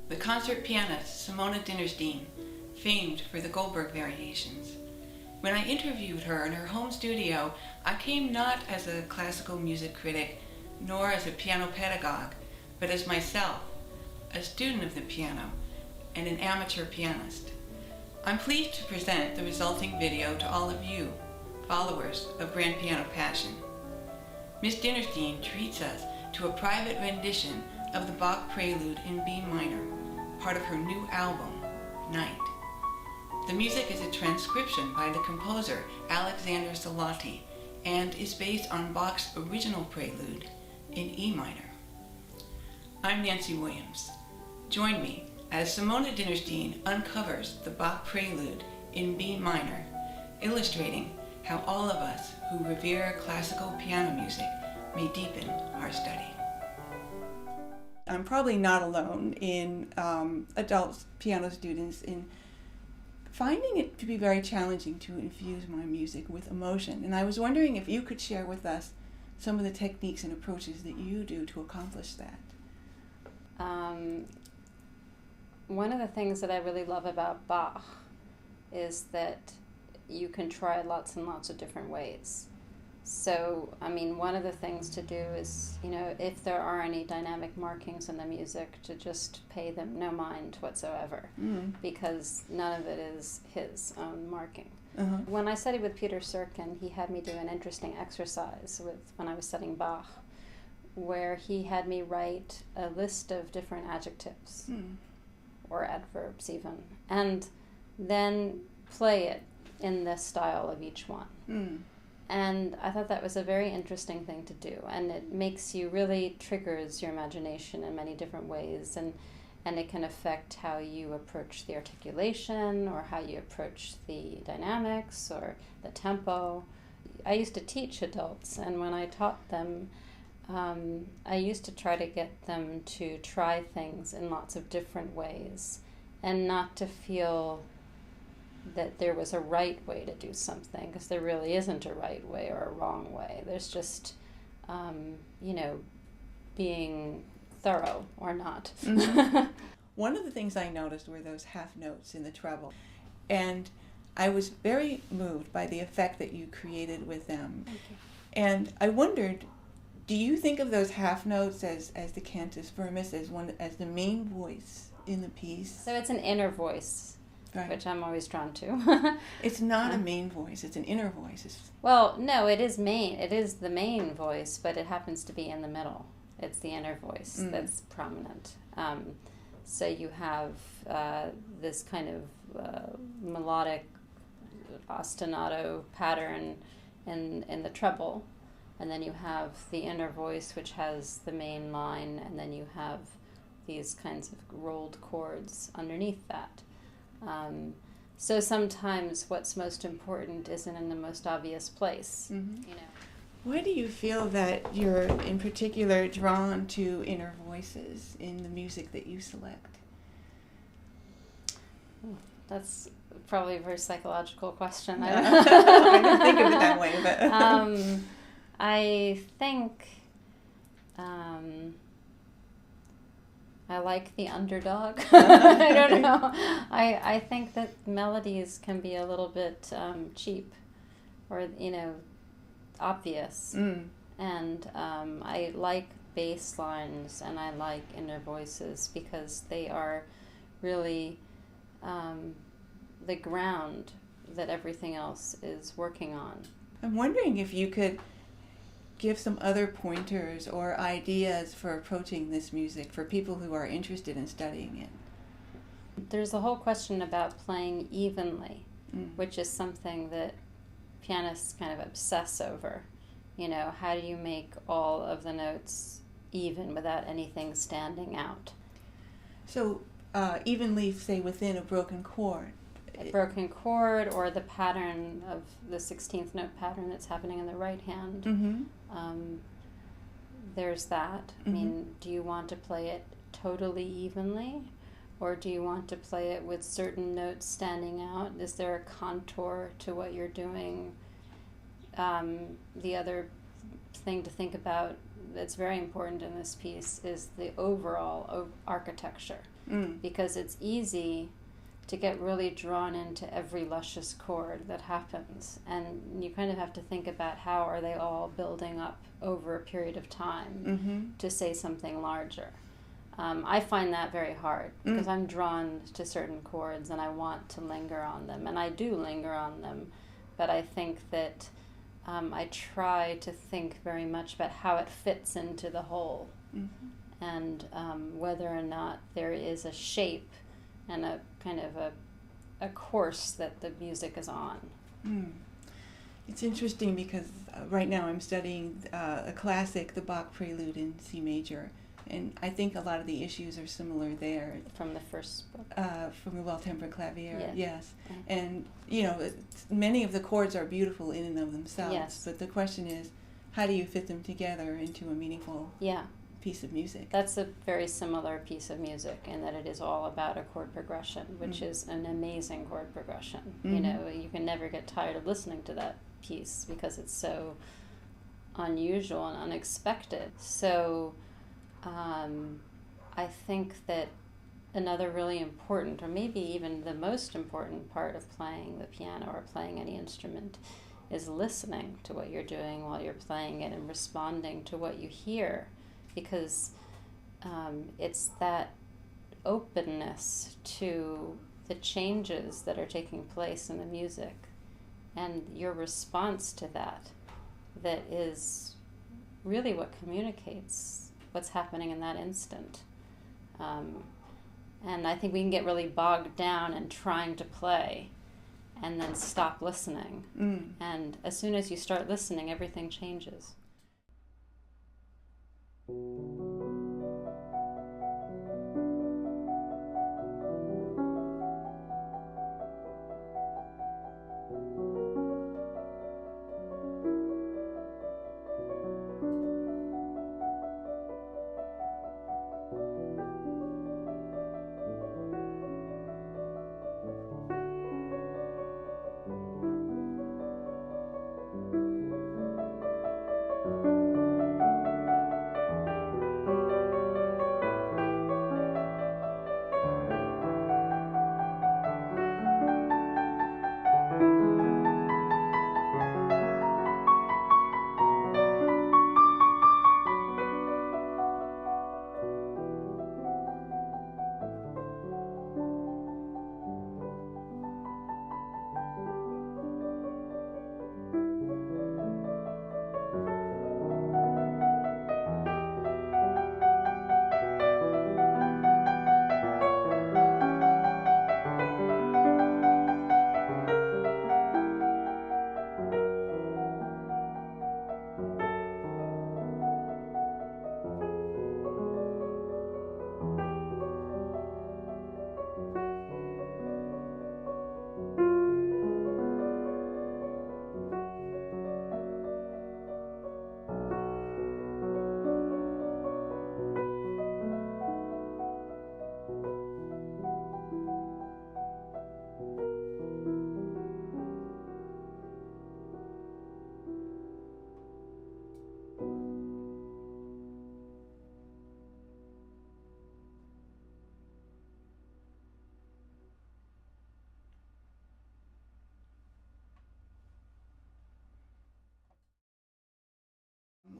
the concert pianist Simone Dinnerstein, famed for the Goldberg variations. When I interviewed her in her home studio, I came not as a classical music critic, nor as a piano pedagogue, but as myself, a student of the piano and an amateur pianist. I'm pleased to present the resulting video to all of you, followers of Grand Piano Passion. Miss Dinnerstein treats us to a private rendition of the Bach Prelude in B minor, part of her new album, Night. The music is a transcription by the composer Alexander Salati and is based on Bach's original Prelude in E minor. I'm Nancy Williams. Join me as Simone Dinnerstein uncovers the Bach Prelude in B minor, illustrating how all of us who revere classical piano music may deepen our study. I'm probably not alone in adult piano students in finding it to be very challenging to infuse my music with emotion. And I was wondering if you could share with us some of the techniques and approaches that you do to accomplish that. One of the things that I really love about Bach is that you can try lots and lots of different ways. So, one of the things to do is, if there are any dynamic markings in the music, to just pay them no mind whatsoever, because none of it is his own marking. Uh-huh. When I studied with Peter Serkin, he had me do an interesting exercise when I was studying Bach, where he had me write a list of different adjectives, or adverbs even, and then play it in the style of each one. And I thought that was a very interesting thing to do, and it makes you really triggers your imagination in many different ways, and it can affect how you approach the articulation or how you approach the dynamics or the tempo. I used to teach adults, and when I taught them, I used to try to get them to try things in lots of different ways and not to feel that there was a right way to do something, because there really isn't a right way or a wrong way. There's just, being thorough or not. One of the things I noticed were those half notes in the treble, and I was very moved by the effect that you created with them. Thank you. And I wondered, do you think of those half notes as the cantus firmus, as the main voice in the piece? So it's an inner voice, Right. which I'm always drawn to. It's not a main voice, it's an inner voice. Well, no, it is the main voice, but it happens to be in the middle. It's the inner voice that's prominent. So you have this kind of melodic ostinato pattern in the treble, and then you have the inner voice, which has the main line, and then you have these kinds of rolled chords underneath that. So sometimes what's most important isn't in the most obvious place. Why do you feel that you're in particular drawn to inner voices in the music that you select? That's probably a very psychological question. I didn't think of it that way, but I think I like the underdog. I don't know. I think that melodies can be a little bit cheap, or obvious. And I like bass lines, and I like inner voices, because they are really the ground that everything else is working on. I'm wondering if you could give some other pointers or ideas for approaching this music for people who are interested in studying it. There's a whole question about playing evenly, which is something that pianists kind of obsess over. How do you make all of the notes even without anything standing out? So evenly, say, within a broken chord. A broken chord, or the pattern of the 16th note pattern that's happening in the right hand. There's that. Do you want to play it totally evenly, or do you want to play it with certain notes standing out? Is there a contour to what you're doing? The other thing to think about that's very important in this piece is the overall architecture, because it's easy to get really drawn into every luscious chord that happens, and you kind of have to think about how are they all building up over a period of time to say something larger. I find that very hard because I'm drawn to certain chords and I want to linger on them, and I do linger on them, but I think that I try to think very much about how it fits into the whole, and whether or not there is a shape and a kind of a course that the music is on. It's interesting because right now I'm studying a classic, the Bach Prelude in C major, and I think a lot of the issues are similar there. From the first book? From the Well-Tempered Clavier, yes. Okay. And, many of the chords are beautiful in and of themselves, but the question is, how do you fit them together into a meaningful piece of music? That's a very similar piece of music in that it is all about a chord progression, which is an amazing chord progression. You can never get tired of listening to that piece because it's so unusual and unexpected. So I think that another really important, or maybe even the most important part of playing the piano or playing any instrument is listening to what you're doing while you're playing it and responding to what you hear, because it's that openness to the changes that are taking place in the music and your response to that is really what communicates what's happening in that instant. And I think we can get really bogged down in trying to play and then stop listening. And as soon as you start listening, everything changes.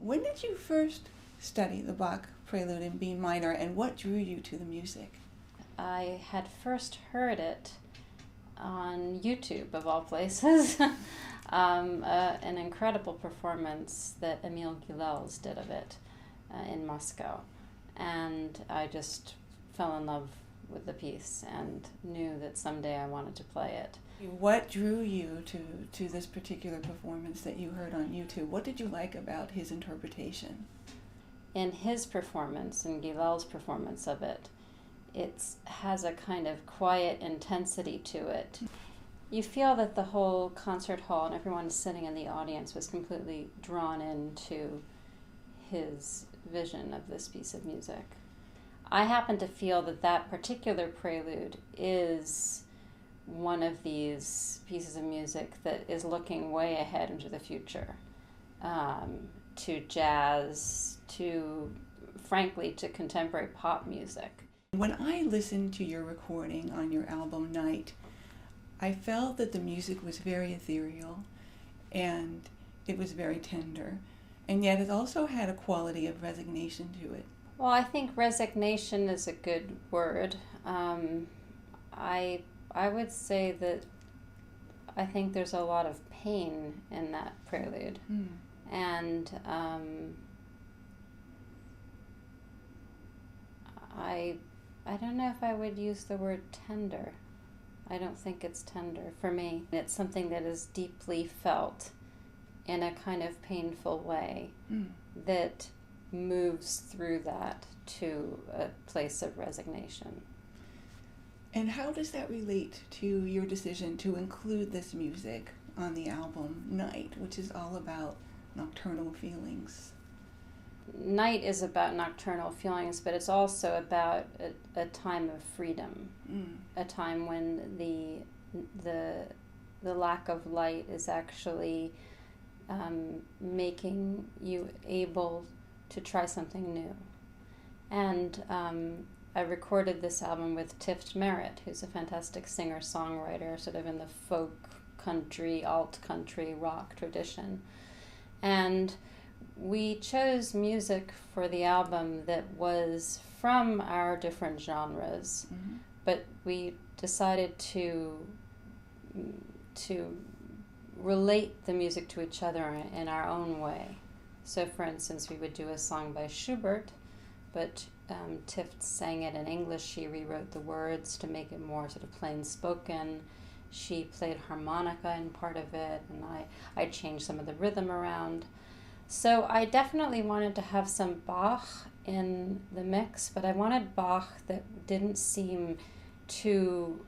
When did you first study the Bach Prelude in B minor, and what drew you to the music? I had first heard it on YouTube, of all places. An incredible performance that Emil Gilels did of it in Moscow. And I just fell in love with the piece and knew that someday I wanted to play it. What drew you to this particular performance that you heard on YouTube? What did you like about his interpretation? In his performance, in Gilels' performance of it, it has a kind of quiet intensity to it. You feel that the whole concert hall and everyone sitting in the audience was completely drawn into his vision of this piece of music. I happen to feel that that particular prelude is one of these pieces of music that is looking way ahead into the future, to jazz to, frankly, to contemporary pop music. When I listened to your recording on your album Night, I felt that the music was very ethereal and it was very tender, and yet it also had a quality of resignation to it. Well, I think resignation is a good word. I would say that I think there's a lot of pain in that prelude. And I don't know if I would use the word tender. I don't think it's tender for me. It's something that is deeply felt in a kind of painful way that moves through that to a place of resignation. And how does that relate to your decision to include this music on the album Night, which is all about nocturnal feelings? Night is about nocturnal feelings, but it's also about a time of freedom, a time when the lack of light is actually making you able to try something new. And I recorded this album with Tift Merritt, who's a fantastic singer-songwriter, sort of in the folk country, alt-country rock tradition. And we chose music for the album that was from our different genres, but we decided to relate the music to each other in our own way. So, for instance, we would do a song by Schubert, but Tift sang it in English. She rewrote the words to make it more sort of plain spoken. She played harmonica in part of it, and I changed some of the rhythm around. So I definitely wanted to have some Bach in the mix, but I wanted Bach that didn't seem too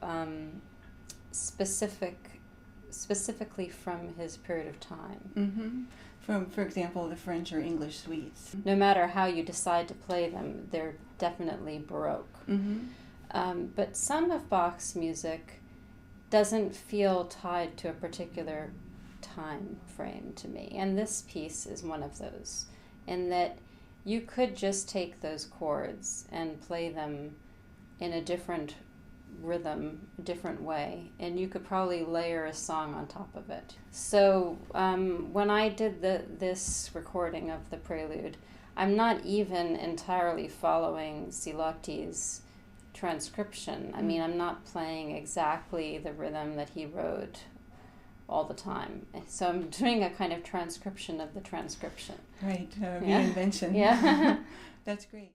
specifically from his period of time. From, for example, the French or English suites. No matter how you decide to play them, they're definitely Baroque. But some of Bach's music doesn't feel tied to a particular time frame to me. And this piece is one of those, in that you could just take those chords and play them in a different rhythm, a different way, and you could probably layer a song on top of it. So when I did this recording of the Prelude, I'm not even entirely following Silotti's transcription. I mean, I'm not playing exactly the rhythm that he wrote all the time. So I'm doing a kind of transcription of the transcription. Right, reinvention. Yeah. That's great.